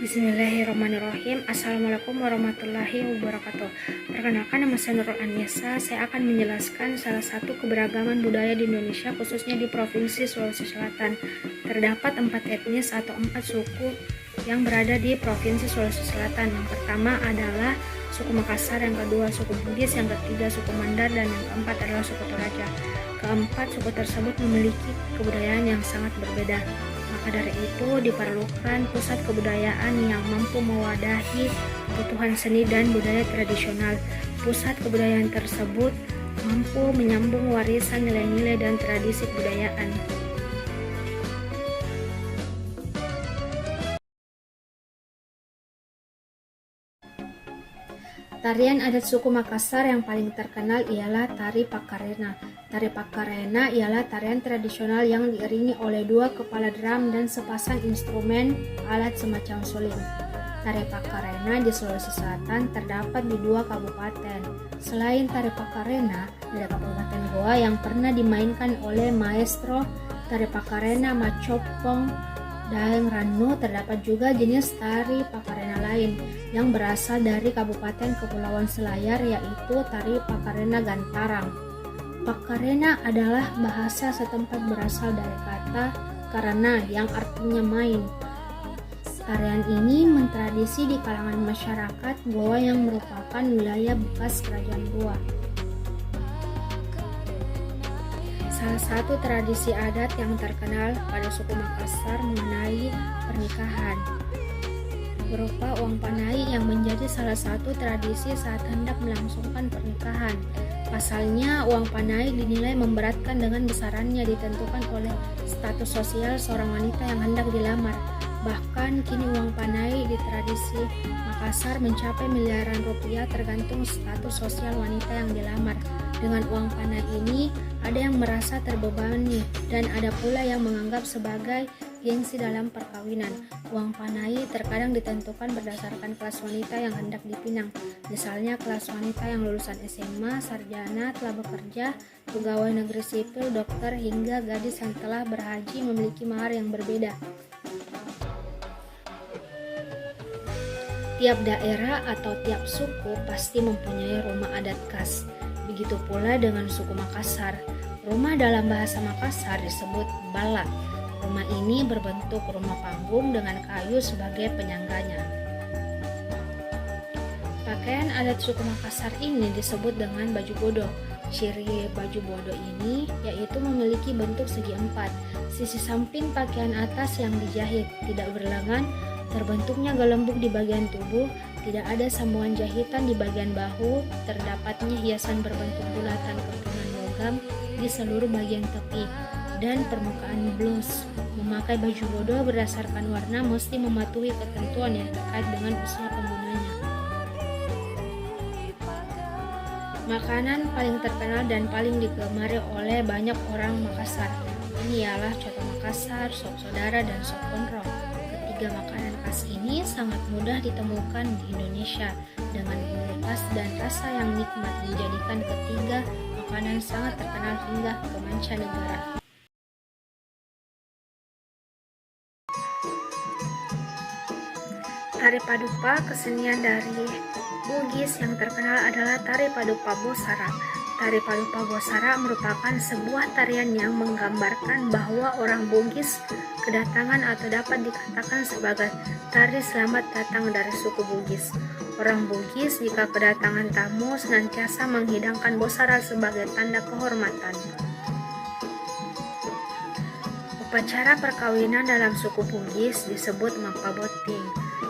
Bismillahirrahmanirrahim. Assalamualaikum warahmatullahi wabarakatuh. Perkenalkan, nama saya Nurul Anissa. Saya akan menjelaskan salah satu keberagaman budaya di Indonesia, khususnya di Provinsi Sulawesi Selatan. Terdapat 4 etnis atau 4 suku yang berada di Provinsi Sulawesi Selatan. Yang pertama adalah suku Makassar, yang kedua suku Bugis, yang ketiga suku Mandar, dan yang keempat adalah suku Toraja. Keempat suku tersebut memiliki kebudayaan yang sangat berbeda. Maka dari itu diperlukan pusat kebudayaan yang mampu mewadahi kebutuhan seni dan budaya tradisional. Pusat kebudayaan tersebut mampu menyambung warisan nilai-nilai dan tradisi kebudayaan. Tarian adat suku Makassar yang paling terkenal ialah Tari Pakarena. Tari Pakarena ialah tarian tradisional yang diiringi oleh 2 kepala drum dan sepasang instrumen alat semacam suling. Tari Pakarena di Sulawesi Selatan terdapat di 2 kabupaten. Selain Tari Pakarena, ada Kabupaten Goa yang pernah dimainkan oleh maestro Tari Pakarena Macopong dan Ranu. Terdapat juga jenis tari Pakarena lain yang berasal dari Kabupaten Kepulauan Selayar, yaitu Tari Pakarena Gantarang. Pakarena adalah bahasa setempat berasal dari kata karena yang artinya main. Tarian ini mentradisi di kalangan masyarakat Goa yang merupakan wilayah bekas kerajaan Goa. Salah satu tradisi adat yang terkenal pada suku Makassar mengenai pernikahan berupa uang panai yang menjadi salah satu tradisi saat hendak melangsungkan pernikahan. Pasalnya, uang panai dinilai memberatkan dengan besarannya ditentukan oleh status sosial seorang wanita yang hendak dilamar. Bahkan kini uang panai di tradisi Makassar mencapai miliaran rupiah tergantung status sosial wanita yang dilamar. Dengan uang panai ini, ada yang merasa terbebani dan ada pula yang menganggap sebagai gengsi dalam perkawinan. Uang panai terkadang ditentukan berdasarkan kelas wanita yang hendak dipinang. Misalnya kelas wanita yang lulusan SMA, sarjana, telah bekerja, pegawai negeri sipil, dokter, hingga gadis yang telah berhaji memiliki mahar yang berbeda. Tiap daerah atau tiap suku pasti mempunyai rumah adat khas. Begitu pula dengan suku Makassar. Rumah dalam bahasa Makassar disebut balak. Rumah ini berbentuk rumah panggung dengan kayu sebagai penyangganya. Pakaian adat suku Makassar ini disebut dengan baju bodo. Ciri baju bodo ini yaitu memiliki bentuk segi 4. Sisi samping pakaian atas yang dijahit, tidak berlengan, terbentuknya gelembung di bagian tubuh, tidak ada sambungan jahitan di bagian bahu, terdapatnya hiasan berbentuk bulatan kepingan logam di seluruh bagian tepi, dan permukaan blus. Memakai baju bodo berdasarkan warna mesti mematuhi ketentuan yang terkait dengan usia penggunanya. Makanan paling terkenal dan paling digemari oleh banyak orang Makassar ini ialah coto Makassar, sop saudara, dan sop konro. Ketiga makanan khas ini sangat mudah ditemukan di Indonesia dengan bumbu khas dan rasa yang nikmat menjadikan ketiga makanan sangat terkenal hingga ke mancanegara. Tari Padupa, kesenian dari Bugis yang terkenal adalah Tari Padupa Bosara. Tari Padupa Bosara merupakan sebuah tarian yang menggambarkan bahwa orang Bugis kedatangan atau dapat dikatakan sebagai tari selamat datang dari suku Bugis. Orang Bugis jika kedatangan tamu senantiasa menghidangkan Bosara sebagai tanda kehormatan. Upacara perkawinan dalam suku Bugis disebut mapaboting.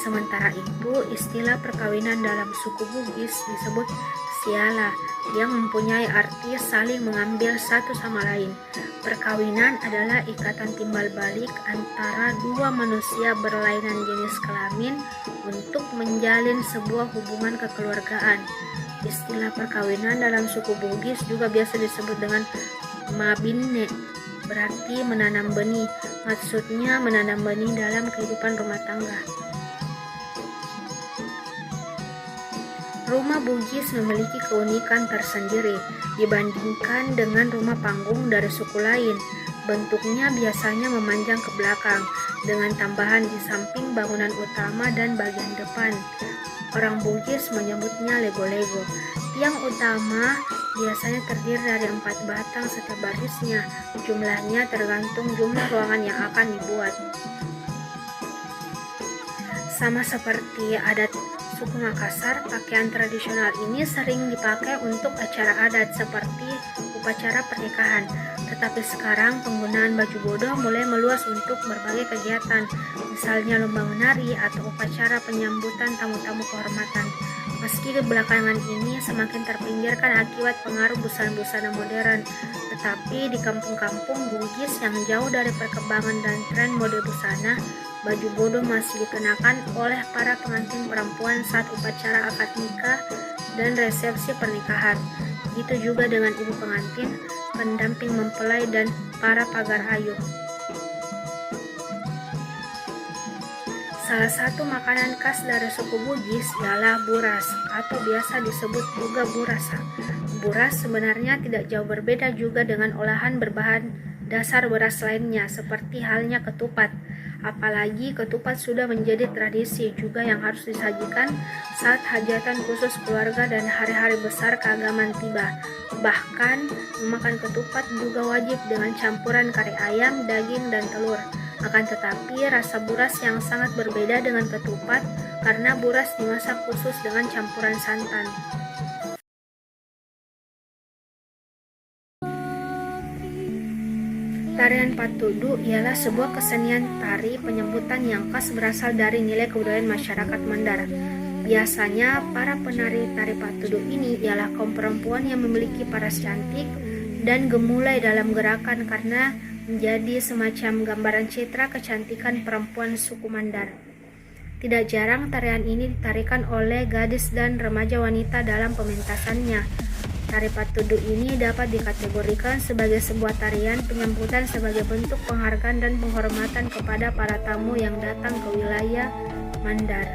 Sementara itu, istilah perkawinan dalam suku Bugis disebut siala, yang mempunyai arti saling mengambil satu sama lain. Perkawinan adalah ikatan timbal balik antara 2 manusia berlainan jenis kelamin untuk menjalin sebuah hubungan kekeluargaan. Istilah perkawinan dalam suku Bugis juga biasa disebut dengan mabinne, berarti menanam benih. Maksudnya menanam benih dalam kehidupan rumah tangga. Rumah Bugis memiliki keunikan tersendiri dibandingkan dengan rumah panggung dari suku lain. Bentuknya biasanya memanjang ke belakang, dengan tambahan di samping bangunan utama dan bagian depan. Orang Bugis menyebutnya lego-lego. Tiang utama biasanya terdiri dari 4 batang setiap barisnya. Jumlahnya tergantung jumlah ruangan yang akan dibuat. Sama seperti adat suku Makassar, pakaian tradisional ini sering dipakai untuk acara adat seperti upacara pernikahan. Tetapi sekarang penggunaan baju bodoh mulai meluas untuk berbagai kegiatan, misalnya lomba menari atau upacara penyambutan tamu-tamu kehormatan. Meski belakangan ini semakin terpinggirkan akibat pengaruh busana-busana modern, tetapi di kampung-kampung Bugis yang jauh dari perkembangan dan tren mode busana, baju bodoh masih dikenakan oleh para pengantin perempuan saat upacara akad nikah dan resepsi pernikahan. Begitu juga dengan ibu pengantin, pendamping mempelai, dan para pagar ayu. Salah satu makanan khas dari suku Bugis ialah buras atau biasa disebut juga burasa. Buras sebenarnya tidak jauh berbeda juga dengan olahan berbahan dasar beras lainnya seperti halnya ketupat. Apalagi ketupat sudah menjadi tradisi juga yang harus disajikan saat hajatan khusus keluarga dan hari-hari besar keagamaan tiba. Bahkan memakan ketupat juga wajib dengan campuran kari ayam, daging, dan telur. Akan tetapi rasa buras yang sangat berbeda dengan ketupat karena buras dimasak khusus dengan campuran santan. Tarian Patudu ialah sebuah kesenian tari penyambutan yang khas berasal dari nilai kebudayaan masyarakat Mandar. Biasanya para penari tari Patudu ini ialah kaum perempuan yang memiliki paras cantik dan gemulai dalam gerakan karena menjadi semacam gambaran citra kecantikan perempuan suku Mandar. Tidak jarang tarian ini ditarikan oleh gadis dan remaja wanita dalam pementasannya. Tari Patudu ini dapat dikategorikan sebagai sebuah tarian penyambutan sebagai bentuk penghargaan dan penghormatan kepada para tamu yang datang ke wilayah Mandar.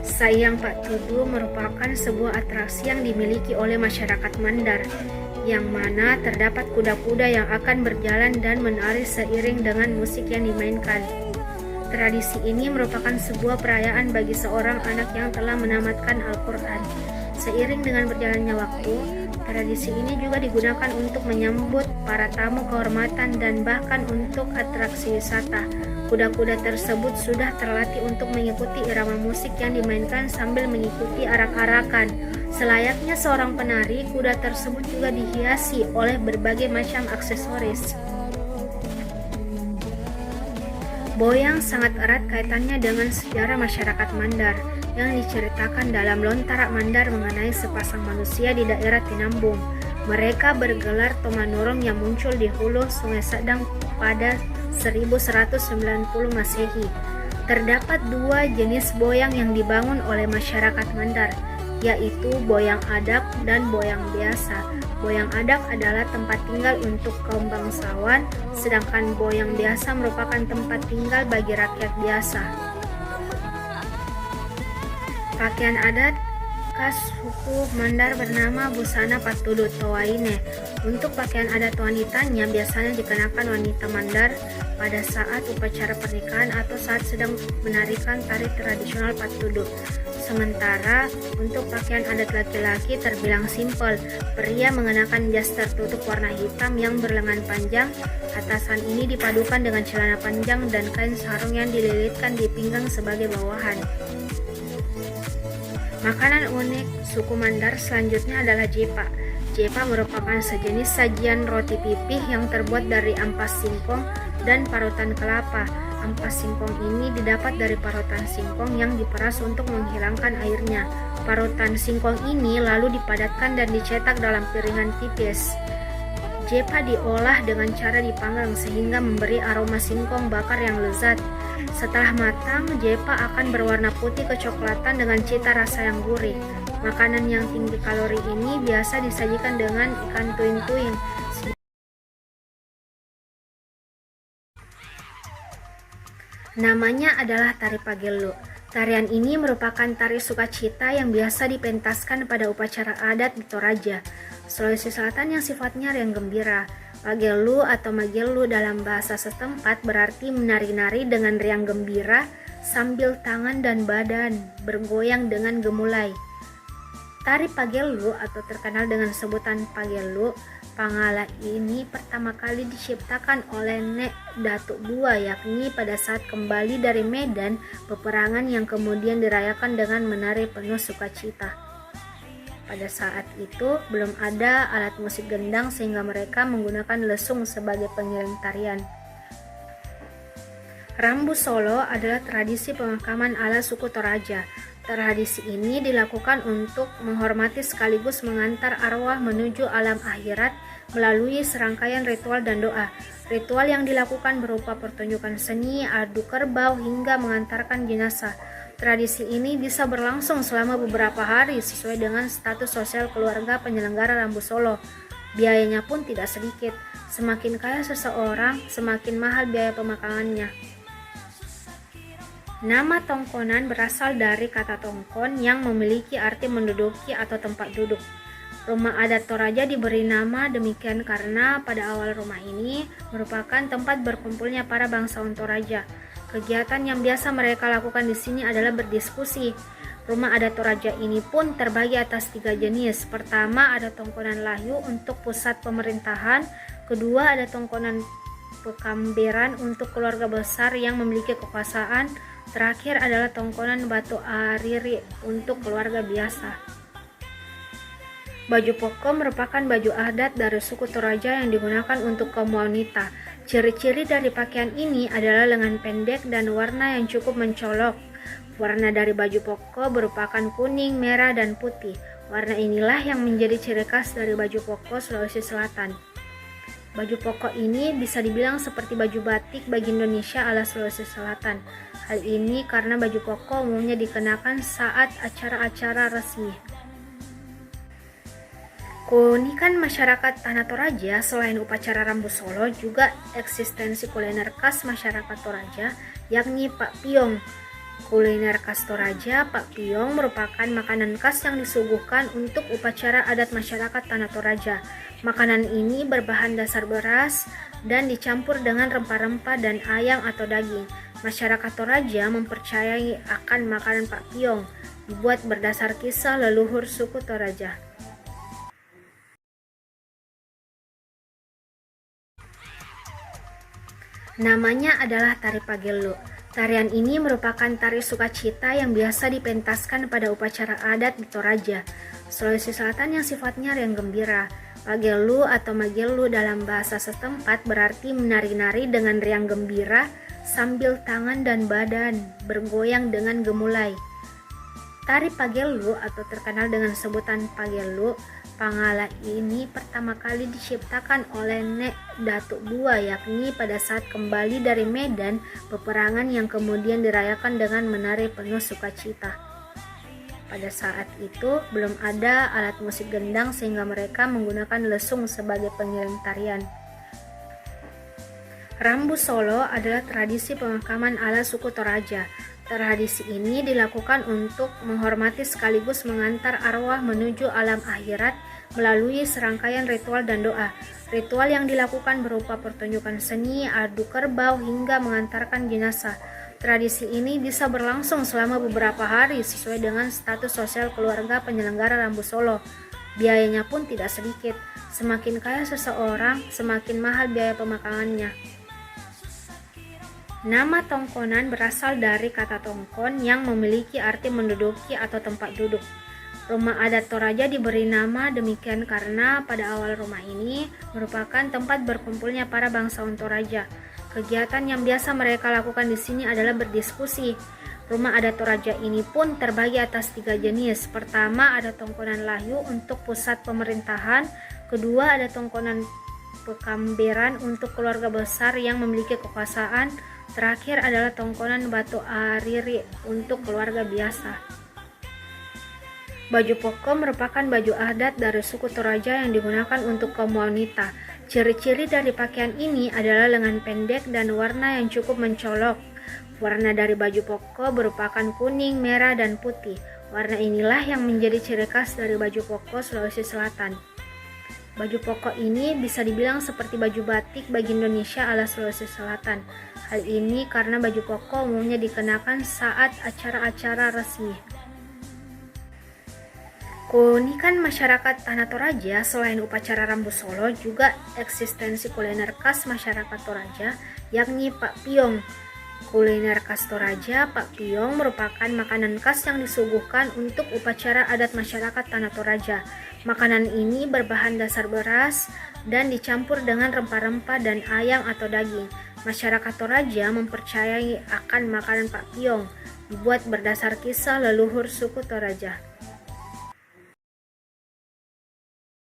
Sayang Patudu merupakan sebuah atraksi yang dimiliki oleh masyarakat Mandar, yang mana terdapat kuda-kuda yang akan berjalan dan menari seiring dengan musik yang dimainkan. Tradisi ini merupakan sebuah perayaan bagi seorang anak yang telah menamatkan Al-Quran. Seiring dengan berjalannya waktu, tradisi ini juga digunakan untuk menyambut para tamu kehormatan dan bahkan untuk atraksi wisata. Kuda-kuda tersebut sudah terlatih untuk mengikuti irama musik yang dimainkan sambil mengikuti arak-arakan. Selayaknya seorang penari, kuda tersebut juga dihiasi oleh berbagai macam aksesoris. Boyang sangat erat kaitannya dengan sejarah masyarakat Mandar yang diceritakan dalam Lontara Mandar mengenai sepasang manusia di daerah Tinambung. Mereka bergelar Tomanurong yang muncul di hulu Sungai Sadang pada 1190 Masehi. Terdapat 2 jenis boyang yang dibangun oleh masyarakat Mandar, yaitu boyang adak dan boyang biasa. Boyang adak adalah tempat tinggal untuk kaum bangsawan, sedangkan boyang biasa merupakan tempat tinggal bagi rakyat biasa. Pakaian adat khas suku Mandar bernama busana Patudu Towaine. Untuk pakaian adat wanitanya biasanya dikenakan wanita Mandar pada saat upacara pernikahan atau saat sedang menarikan tari tradisional Patudu. Sementara untuk pakaian adat laki-laki terbilang simpel. Pria mengenakan jas tertutup warna hitam yang berlengan panjang. Atasan ini dipadukan dengan celana panjang dan kain sarung yang dililitkan di pinggang sebagai bawahan. Makanan unik suku Mandar selanjutnya adalah jepa. Jepa merupakan sejenis sajian roti pipih yang terbuat dari ampas singkong dan parutan kelapa. Ampas singkong ini didapat dari parutan singkong yang diperas untuk menghilangkan airnya. Parutan singkong ini lalu dipadatkan dan dicetak dalam piringan tipis. Jepa diolah dengan cara dipanggang sehingga memberi aroma singkong bakar yang lezat. Setelah matang, jepa akan berwarna putih kecoklatan dengan cita rasa yang gurih. Makanan yang tinggi kalori ini biasa disajikan dengan ikan tuing-tuing. Namanya adalah tari pagelo. Tarian ini merupakan tari sukacita yang biasa dipentaskan pada upacara adat di Toraja. Sulawesi Selatan yang sifatnya riang gembira. Pagelu atau magelu dalam bahasa setempat berarti menari-nari dengan riang gembira sambil tangan dan badan bergoyang dengan gemulai. Tari pagelu atau terkenal dengan sebutan pagelu Pangala ini pertama kali diciptakan oleh Nek Datuk II, yakni pada saat kembali dari medan peperangan yang kemudian dirayakan dengan menari penuh sukacita. Pada saat itu belum ada alat musik gendang sehingga mereka menggunakan lesung sebagai pengiring tarian. Rambu Solo adalah tradisi pemakaman ala suku Toraja. Tradisi ini dilakukan untuk menghormati sekaligus mengantar arwah menuju alam akhirat melalui serangkaian ritual dan doa. Ritual yang dilakukan berupa pertunjukan seni, adu kerbau, hingga mengantarkan jenazah. Tradisi ini bisa berlangsung selama beberapa hari sesuai dengan status sosial keluarga penyelenggara Rambu Solo. Biayanya pun tidak sedikit. Semakin kaya seseorang, semakin mahal biaya pemakamannya. Nama tongkonan berasal dari kata tongkon yang memiliki arti menduduki atau tempat duduk. Rumah adat Toraja diberi nama demikian karena pada awal rumah ini merupakan tempat berkumpulnya para bangsawan Toraja. Kegiatan yang biasa mereka lakukan di sini adalah berdiskusi. Rumah adat Toraja ini pun terbagi atas 3 jenis. Pertama, ada tongkonan Lahyu untuk pusat pemerintahan. Kedua, ada tongkonan Pekamberan untuk keluarga besar yang memiliki kekuasaan. Terakhir adalah tongkonan Batu Ariri untuk keluarga biasa. Baju poko merupakan baju adat dari suku Toraja yang digunakan untuk kaum wanita. Ciri-ciri dari pakaian ini adalah lengan pendek dan warna yang cukup mencolok. Warna dari baju poko merupakan kuning, merah, dan putih. Warna inilah yang menjadi ciri khas dari baju poko Sulawesi Selatan. Baju poko ini bisa dibilang seperti baju batik bagi Indonesia ala Sulawesi Selatan. Hal ini karena baju koko umumnya dikenakan saat acara-acara resmi. Keunikan masyarakat Tanah Toraja selain upacara Rambu Solo juga eksistensi kuliner khas masyarakat Toraja, yakni Pak Piong. Kuliner khas Toraja, Pak Piong merupakan makanan khas yang disuguhkan untuk upacara adat masyarakat Tanah Toraja. Makanan ini berbahan dasar beras dan dicampur dengan rempah-rempah dan ayam atau daging. Masyarakat Toraja mempercayai akan makanan Pak Piong dibuat berdasar kisah leluhur suku Toraja. Namanya adalah tari pagelu. Tarian ini merupakan tari sukacita yang biasa dipentaskan pada upacara adat di Toraja, Sulawesi Selatan yang sifatnya riang gembira. Pagelu atau magelu dalam bahasa setempat berarti menari-nari dengan riang gembira sambil tangan dan badan bergoyang dengan gemulai. Tari pagelu atau terkenal dengan sebutan pagelu Pangala ini pertama kali diciptakan oleh Nek Datuk II, yakni pada saat kembali dari medan peperangan yang kemudian dirayakan dengan menari penuh sukacita. Pada saat itu belum ada alat musik gendang sehingga mereka menggunakan lesung sebagai pengiring tarian. Rambu Solo adalah tradisi pemakaman ala suku Toraja. Tradisi ini dilakukan untuk menghormati sekaligus mengantar arwah menuju alam akhirat melalui serangkaian ritual dan doa. Ritual yang dilakukan berupa pertunjukan seni, adu kerbau, hingga mengantarkan jenazah. Tradisi ini bisa berlangsung selama beberapa hari sesuai dengan status sosial keluarga penyelenggara Rambu Solo. Biayanya pun tidak sedikit. Semakin kaya seseorang, semakin mahal biaya pemakamannya. Nama tongkonan berasal dari kata tongkon yang memiliki arti menduduki atau tempat duduk. Rumah adat Toraja diberi nama demikian karena pada awal rumah ini merupakan tempat berkumpulnya para bangsawan Toraja. Kegiatan yang biasa mereka lakukan di sini adalah berdiskusi. Rumah adat Toraja ini pun terbagi atas 3 jenis. Pertama, ada tongkonan Lahyu untuk pusat pemerintahan. Kedua, ada tongkonan Pekamberan untuk keluarga besar yang memiliki kekuasaan. Terakhir adalah tongkonan Batu Ariri untuk keluarga biasa. Baju poko merupakan baju adat dari suku Toraja yang digunakan untuk kaum wanita. Ciri-ciri dari pakaian ini adalah lengan pendek dan warna yang cukup mencolok. Warna dari baju poko merupakan kuning, merah, dan putih. Warna inilah yang menjadi ciri khas dari baju poko Sulawesi Selatan. Baju pokok ini bisa dibilang seperti baju batik bagi Indonesia ala Sulawesi Selatan. Hal ini karena baju koko umumnya dikenakan saat acara-acara resmi. Keunikan masyarakat Tanah Toraja selain upacara Rambu Solo juga eksistensi kuliner khas masyarakat Toraja, yakni Pak Piyong. Kuliner khas Toraja, Pak Piyong merupakan makanan khas yang disuguhkan untuk upacara adat masyarakat Tanah Toraja. Makanan ini berbahan dasar beras dan dicampur dengan rempah-rempah dan ayam atau daging. Masyarakat Toraja mempercayai akan makanan Pak Piyong dibuat berdasar kisah leluhur suku Toraja.